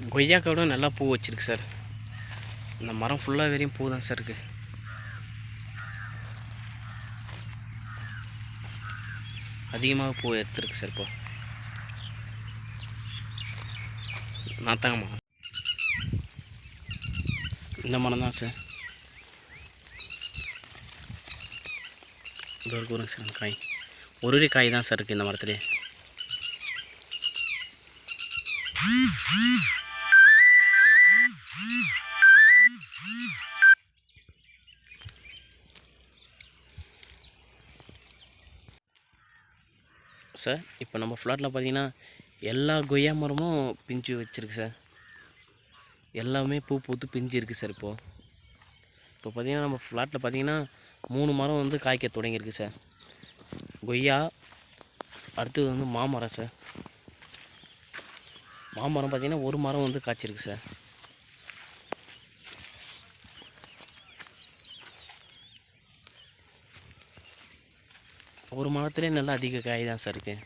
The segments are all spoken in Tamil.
கொய்யாக்காவோட நல்லா பூ வச்சிருக்கு சார். இந்த மரம் ஃபுல்லாக வெறும் பூ தான் சார் இருக்குது. அதிகமாக பூ எடுத்துருக்கு சார். இப்போ நாத்தாங்க மரம், இந்த மரம் தான் சார். இது ஒரு சார் காய், ஒரு காய் தான் சார் இருக்குது இந்த மரத்துலேயே. சார் இப்போ நம்ம ஃப்ளாட்டில் பார்த்தீங்கன்னா எல்லா கொய்யா மரமும் பிஞ்சு வச்சுருக்கு சார். எல்லாமே பூ பூத்து பிஞ்சு இருக்குது சார். இப்போ பார்த்தீங்கன்னா நம்ம ஃப்ளாட்டில் பார்த்தீங்கன்னா 3 மரம் வந்து காய்க்க தொடங்கியிருக்கு சார். கொய்யா, அடுத்தது வந்து மாமரம் சார். மாமரம் பார்த்தீங்கன்னா ஒரு மரம் வந்து காய்ச்சிருக்கு சார். ஒரு மரத்துலேயே நல்லா அதிக காய் தான் சார் இருக்குது.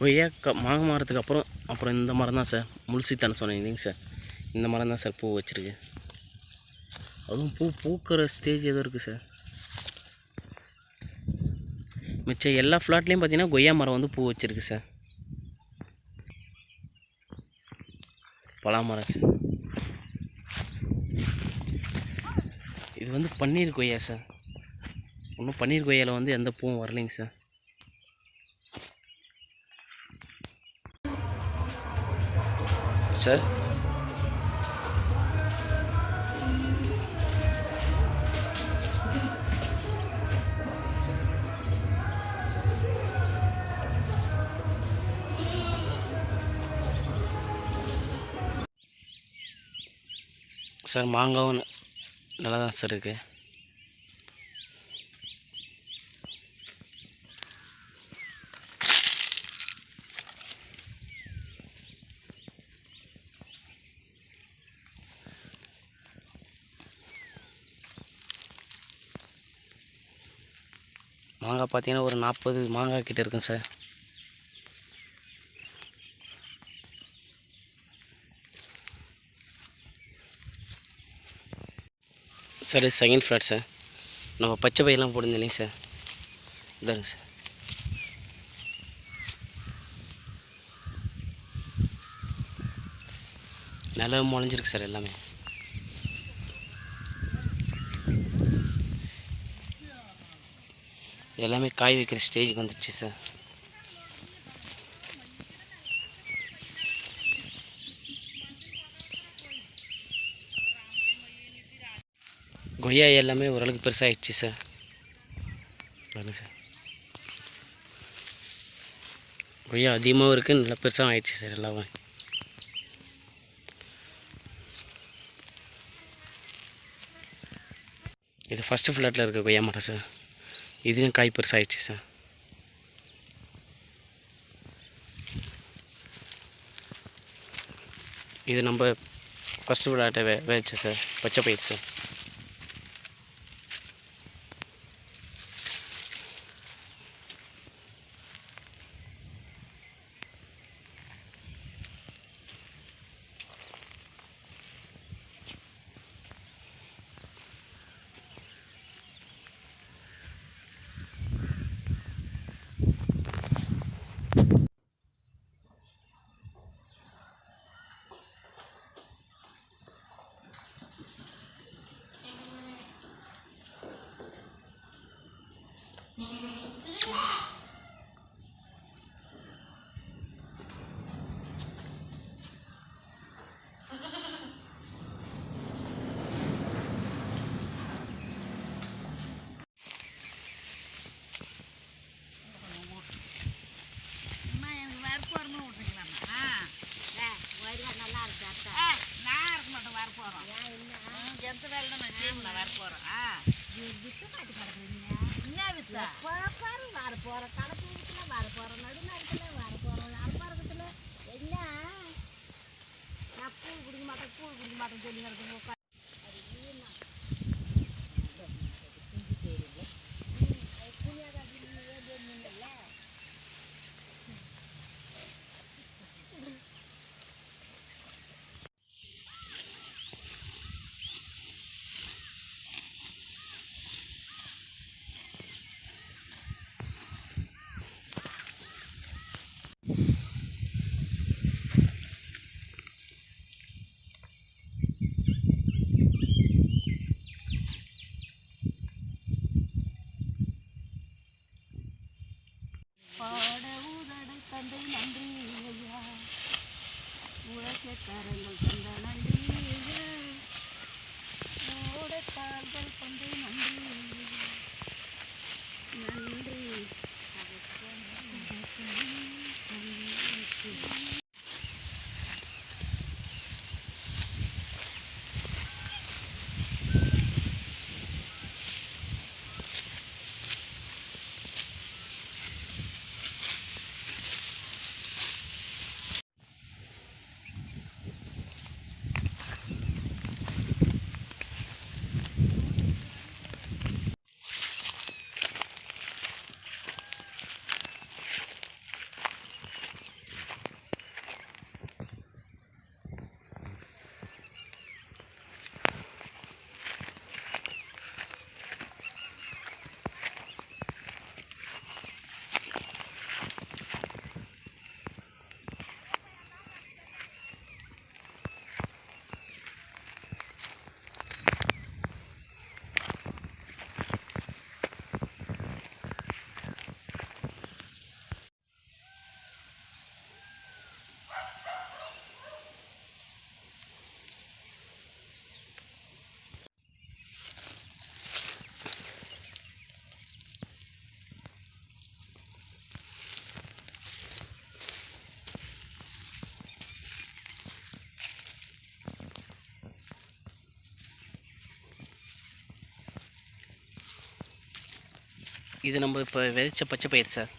கொய்யா மாங்க மரத்துக்கு அப்புறம் இந்த மரம் தான் சார். முல்சித்தான்னு சொன்னேன் இல்லைங்க சார், இந்த மரம் தான் சார் பூ வச்சுருக்கு. அதுவும் பூக்கிற ஸ்டேஜ் எதுவும் இருக்குது சார். மிச்சம் எல்லா ஃப்ளாட்லேயும் பார்த்தீங்கன்னா கொய்யா மரம் வந்து பூ வச்சுருக்கு சார். பலாமரம் சார். இது வந்து பன்னீர் கொய்யா சார். இன்னும் பன்னீர் கொய்யாவில் வந்து எந்த பூவும் வரலைங்க சார். சார் சார் மாங்காவும் நல்லா தான் சார் இருக்குது. மாங்காய் பார்த்தீங்கன்னா ஒரு 40 மாங்காய் கிட்ட இருக்கும் சார். சார் இது செகண்ட் ஃப்ளாட் சார். நம்ம பச்சை பையெல்லாம் போடுங்க இல்லைங்க சார், இதாங்க சார். நல்லா முளைஞ்சிருக்கு சார். எல்லாமே காய் வைக்கிற ஸ்டேஜுக்கு வந்துடுச்சு சார். கொய்யா எல்லாமே ஓரளவுக்கு பெருசாகிடுச்சு சார். பாருங்க சார், கொய்யா அதிகமாகவும் இருக்குது, நல்லா பெருசாக ஆகிடுச்சு சார் எல்லாமே. இது ஃபஸ்ட்டு ஃப்ளாட்டில் இருக்க கொய்யா மரம் சார். இதுலேயும் காய் பெருசாகிடுச்சு சார். இது நம்ம ஃபஸ்ட்டு ஃப்ளாட்டை வச்சு சார், பச்சை பயிர் சார். என்ன பாட ஊதடை தந்தை நன்றி ஐயா, உலகே கரங்கள் தந்த நன்றி ஐயா, ஓடத்தாள்கள் தந்தை நன்றி நன்றி. இது நம்ம இப்போ விதைச்ச பச்சை பயிர் சார்.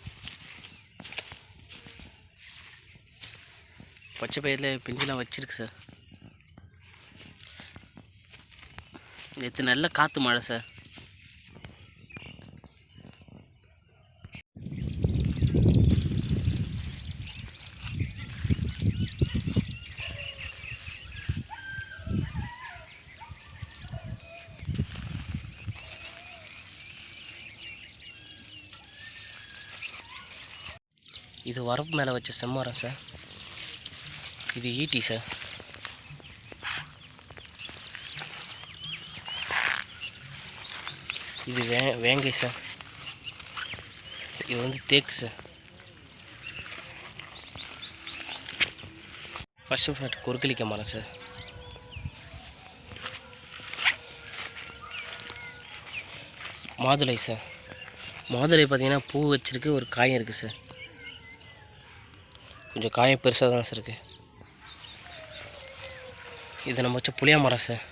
பச்சை பயிரில் பிஞ்சுலாம் வச்சிருக்கு சார். நேற்று நல்ல காற்று மழை சார். இது வரப்பு மேலே வச்ச செம்மரம் சார். இது ஈட்டி சார். இது வேங்கை சார். இது வந்து தேக்கு சார். ஃபஸ்ட்டு ஃப்ளாட் கொருக்கலிக்க மரம் சார். மாதுளை சார். மாதுளை பார்த்தீங்கன்னா பூ வச்சிருக்கு, ஒரு காயம் இருக்குது சார். கொஞ்சம் காயம் பெருசாக தான் சார் இருக்குது. இது நம்ம வச்ச புளியா மரம் சார்.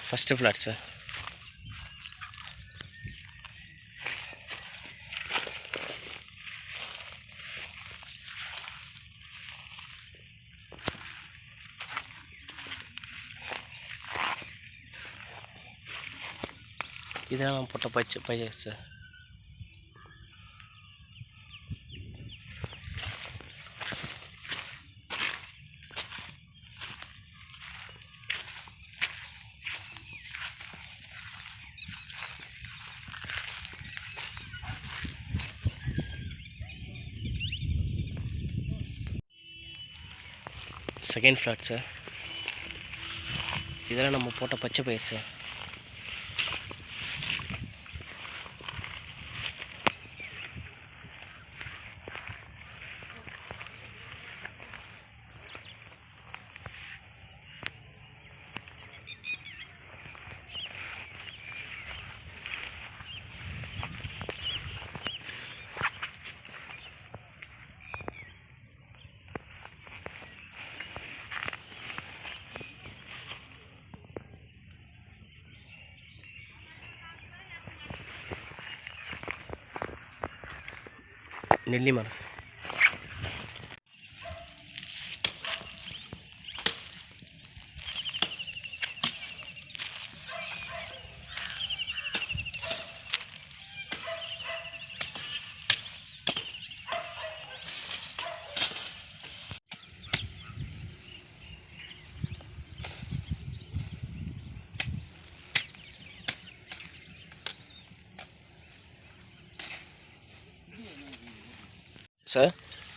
First flat sir. இதெல்லாம் போட்ட பச்சை பயிர் சார். Second flat sir. இதெல்லாம் நம்ம போட்ட பச்சை பயிர் சார். நெல்லி மரம் சார். சார்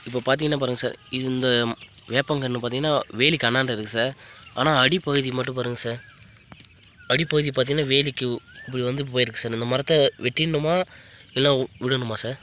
இப்போ பார்த்தீங்கன்னா பாருங்கள் சார், இது இந்த வேப்பங்கன்று பார்த்தீங்கன்னா வேலிக்கு அண்ணாண்ட இருக்குது சார். ஆனால் அடிப்பகுதி மட்டும் பாருங்கள் சார், அடிப்பகுதி பார்த்தீங்கன்னா வேலிக்கு இப்படி வந்து போயிருக்கு சார். இந்த மரத்தை வெட்டிடணுமா இல்லை விடணுமா சார்?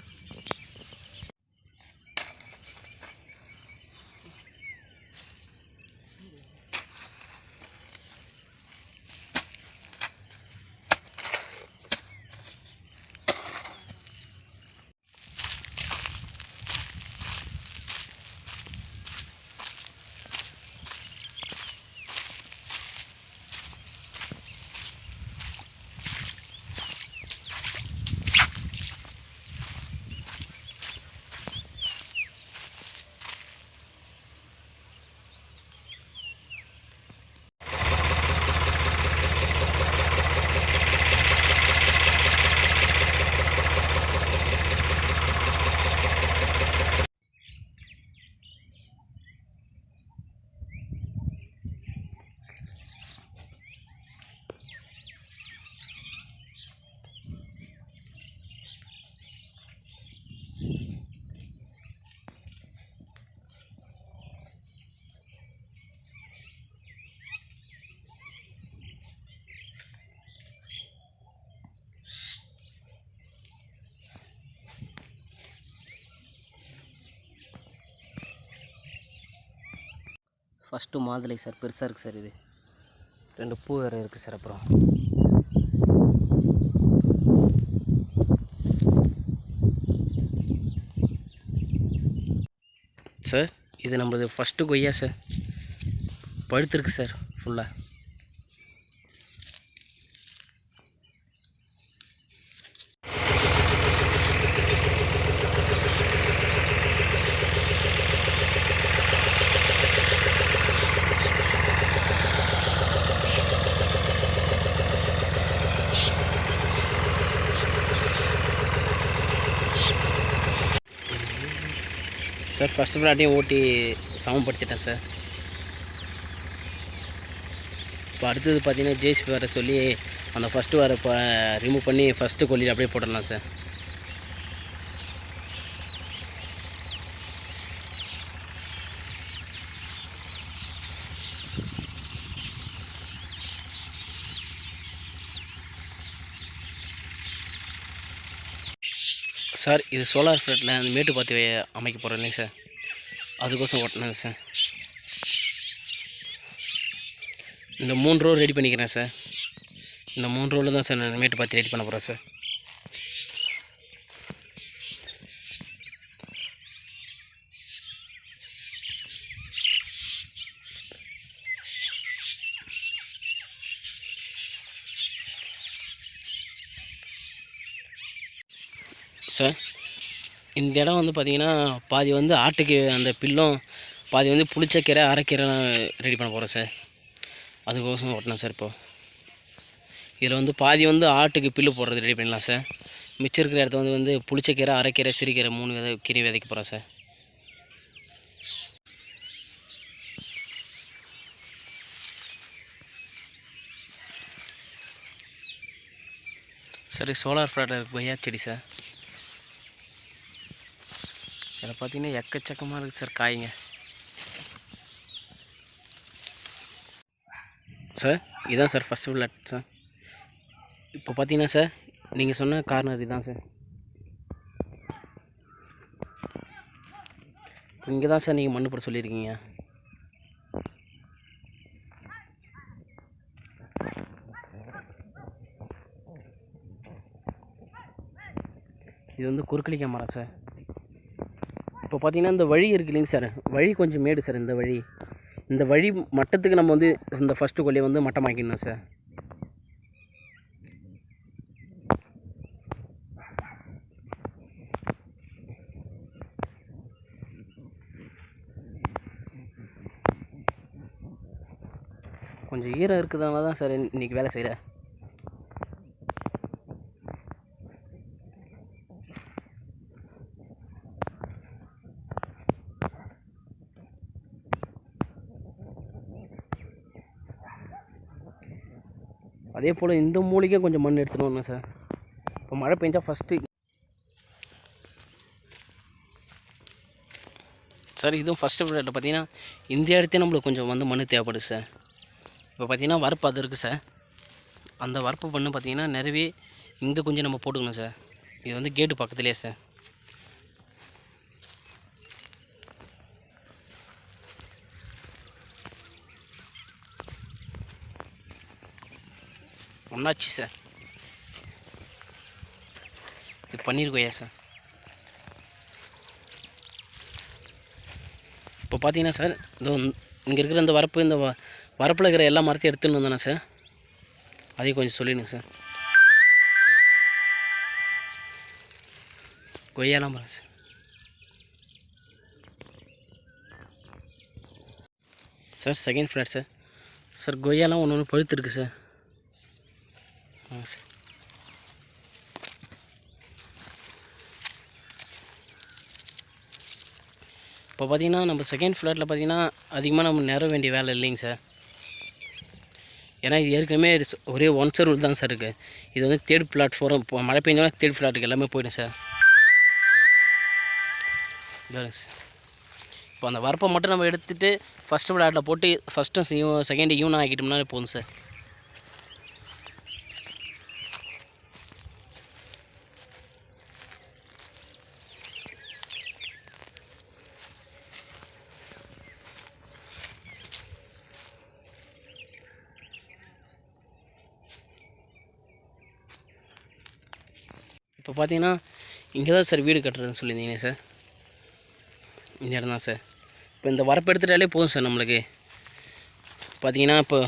ஃபஸ்ட்டு மாதுளை சார், பெருசாக இருக்குது சார். இது 2 பூ வேறு இருக்குது சார். அப்புறம் சார் இது நம்மளது ஃபஸ்ட்டு கொய்யா சார், பழுத்துருக்கு சார் ஃபுல்லாக. சார் ஃபஸ்ட்டு ஃப்ளாட்டையும் ஓட்டி சமப்படுத்திட்டேன் சார். இப்போ அடுத்தது பார்த்தீங்கன்னா ஜேசிபி வர சொல்லி அந்த ஃபஸ்ட்டு வர இப்போ ரிமூவ் பண்ணி ஃபஸ்ட்டு கொல்லியில் அப்படியே போட்டுடலாம் சார். சார் இது சோலார் ஃப்ளாட்டில் அந்த மேட்டுப்பாத்தி அமைக்க போகிறோம் இல்லைங்க சார், அதுக்கோசம் ஓட்டினது சார். இந்த 3 ரோ ரெடி பண்ணிக்கிறேன் சார். இந்த 3 ரோவில் தான் சார் நான் மேட்டுப்பாத்தி ரெடி பண்ண போகிறேன் சார். சார் இந்த இடம் வந்து பார்த்திங்கன்னா பாதி வந்து ஆட்டுக்கு அந்த பில்லும், பாதி வந்து புளிச்சக்கீரை அரைக்கீரைலாம் ரெடி பண்ண போகிறேன் சார். அதுக்கோசம் ஓட்டினேன் சார். இப்போது இதில் வந்து பாதி வந்து ஆட்டுக்கு பில்லு போடுறது ரெடி பண்ணலாம் சார். மிச்சம் இருக்கிற இடத்த வந்து புளிச்சக்கீரை, அரைக்கீரை, சிறுகீரை 3 கீரை விதைக்க போகிறேன் சார். சரி, சோலார் ஃப்ளாட்டில் கொய்யா செடி சார். இதில் பார்த்தீங்கன்னா எக்கச்சக்கமாக இருக்குது சார் காய்ங்க. சார் இதுதான் சார் ஃபஸ்ட்டு ஃப்ளாட் சார். இப்போ பார்த்தீங்கன்னா சார் நீங்கள் சொன்ன கார்னர் இதுதான் சார். இங்கே தான் சார் நீங்கள் மண்ணு போட சொல்லியிருக்கீங்க. இது வந்து குறுக்களிக்காய் மரம் சார். இப்போ பார்த்தீங்கன்னா இந்த வழி இருக்கு இல்லைங்க சார், வழி கொஞ்சம் மேடு சார். இந்த வழி மட்டத்துக்கு நம்ம வந்து இந்த ஃபஸ்ட்டு கொல்லியை வந்து மட்டமாக்கிடணும் சார். கொஞ்சம் ஈரம் இருக்குதுனால தான் சார் இன்றைக்கி வேலை செய்கிறேன். அதே போல் இந்த மூலிகை கொஞ்சம் மண் எடுத்துன்னு சார். இப்போ மழை பெஞ்சா ஃபஸ்ட்டு சார் இதுவும் ஃபஸ்ட்டு ஃப்ளாட்டில் பார்த்தீங்கன்னா இந்த இடத்தே நம்மளுக்கு கொஞ்சம் வந்து மண் தேவைப்படுது சார். இப்போ பார்த்தீங்கன்னா வரப்பு அது இருக்குது சார். அந்த வரப்பு பண்ணு பார்த்தீங்கன்னா நிறையவே இங்கே கொஞ்சம் நம்ம போட்டுக்கணும் சார். இது வந்து கேட்டு பக்கத்துலேயே சார். ஒன்றாச்சு சார். இது பன்னீர் கொய்யா சார். இப்போ பார்த்தீங்கன்னா சார் இந்த இங்கே இருக்கிற இந்த வரப்பு இந்த வரப்பில் இருக்கிற எல்லா மரத்தையும் எடுத்துன்னு வந்தேண்ணா சார். அதையும் கொஞ்சம் சொல்லிடுங்க சார். கொய்யாலாம் மரம் sir. Sir second flat sir. Sir கொய்யாலாம் ஒன்று ஒன்று பழுத்து இருக்குது சார். சார் இப்போ பார்த்தீங்கன்னா நம்ம செகண்ட் ஃப்ளாட்டில் பார்த்தீங்கன்னா அதிகமாக நம்ம நிற வேண்டிய வேலை இல்லைங்க சார். ஏன்னா இது ஏற்கனவே ஒரே ஒன் சர்வல் தான் சார் இருக்குது. இது வந்து தேர்ட் பிளாட்ஃபார்ம் இப்போ மழை பெஞ்சாலும் தேர்ட் ஃப்ளாட்டுக்கு எல்லாமே போய்டும் சார். சார் இப்போ அந்த வரப்பை மட்டும் நம்ம எடுத்துகிட்டு ஃபஸ்ட்டு ஃப்ளாட்டில் போட்டு ஃபஸ்ட்டும் செகண்ட் ஈவனாக ஆக்கிட்டோம்னா போதும் சார். இப்போ பார்த்தீங்கன்னா இங்கே தான் சார் வீடு கட்டுறதுன்னு சொல்லியிருந்தீங்க சார். இந்த இடம் தான் சார். இப்போ இந்த வரப்பு எடுத்துட்டாலே போதும் சார் நம்மளுக்கு. பார்த்தீங்கன்னா இப்போ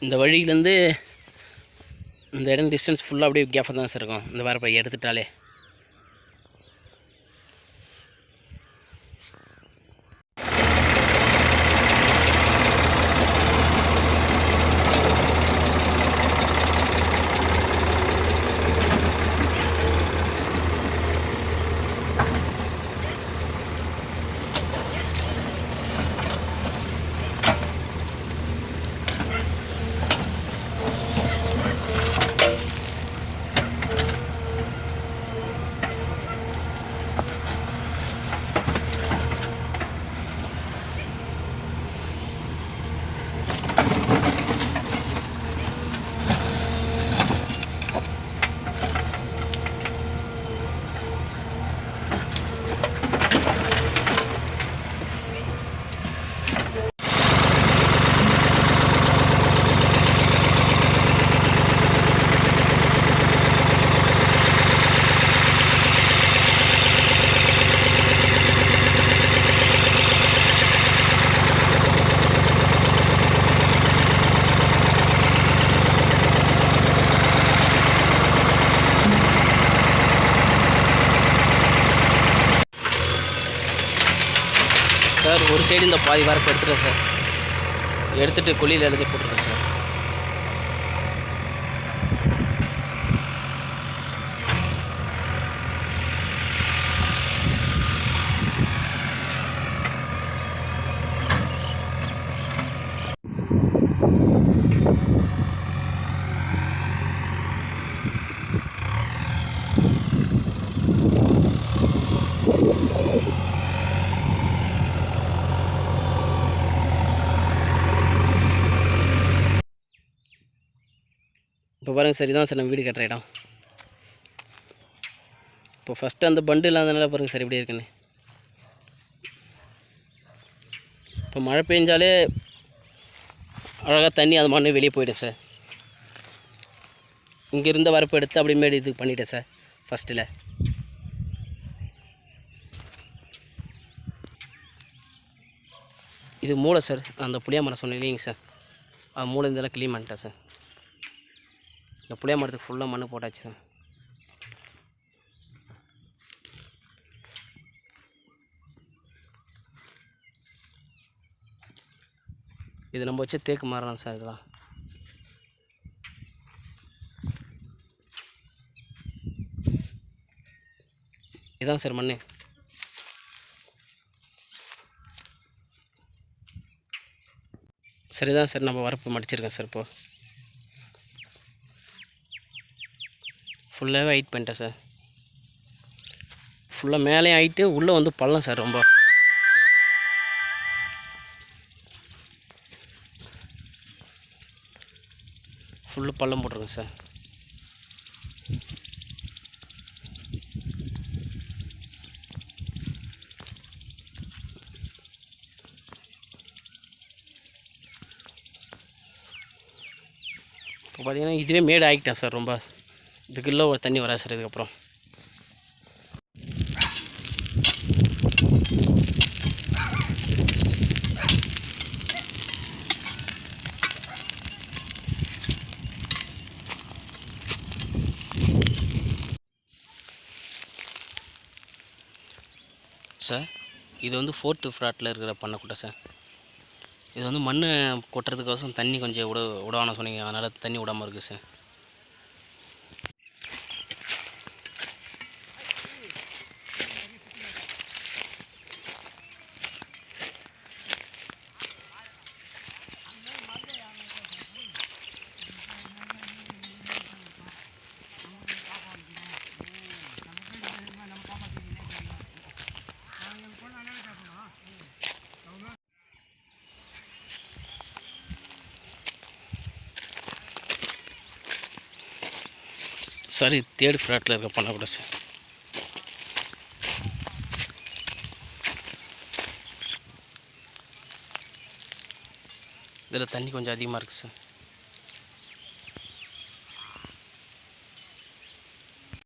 இந்த வழியிலேருந்து இந்த இடம் டிஸ்டன்ஸ் ஃபுல்லாக அப்படியே கேஃபாக தான் சார் இருக்கும். இந்த வரப்பை எடுத்துட்டாலே சார் ஒரு சைடு இந்த பாதி வரப்பு எடுத்துட்டேன் சார். எடுத்துகிட்டு கொல்லியில் எழுதி போட்டுருக்கேன் சார். இப்போ பாருங்கள் சார், இதான் சார் நம்ம வீடு கட்டுற இடம். இப்போ ஃபஸ்ட்டு அந்த பண்டு இல்லாதனால பாருங்கள் சார் எப்படி இருக்குன்னு. இப்போ மழை பெஞ்சாலே அழகாக தண்ணி அது மண்ணு வெளியே போய்டும் சார். இங்கே இருந்த வரப்பு எடுத்து அப்படியே மேடு இது பண்ணிட்டேன் சார் ஃபஸ்ட்டில். இது மூளை சார். அந்த புளியா மரம் சொன்னேன் இல்லைங்க சார், அது மூளை இதெல்லாம் க்ளீன் பண்ணிட்டேன் சார். இந்த புளியா மரத்துக்கு ஃபுல்லாக மண் போட்டாச்சு சார். இது நம்ம வச்ச தேக்கு மரம் சார். இதெல்லாம் இதான் சார் மண். சரிதான் சார், நம்ம வரப்பு மடிச்சிருக்கேன் சார். இப்போது ஃபுல்லாகவே ஹைட் பண்ணிட்டேன் சார். ஃபுல்லாக மேலே ஆகிட்டு உள்ளே வந்து பள்ளம் சார் ரொம்ப. ஃபுல்லாக பள்ளம் போட்டிருக்கேன் சார். இப்போ பார்த்தீங்கன்னா இதுவே மேடு ஆகிட்டேன் சார் ரொம்ப. இதுக்குள்ளே ஒரு தண்ணி வராது சார் இதுக்கப்புறம். சார் இது வந்து 4th ஃப்ளாட்டில் இருக்கிற பண்ணைக்குட்டை சார். இது வந்து மண் கொட்டுறதுக்கோசம் தண்ணி கொஞ்சம் விடவான சொன்னீங்க, அதனால் தண்ணி விடாமல் இருக்குது சார். சார் இது 3rd ஃப்ளாட்டில் இருக்க பண்ணைக்குட்டை சார். இதில் தண்ணி கொஞ்சம் அதிகமாக இருக்குது சார்.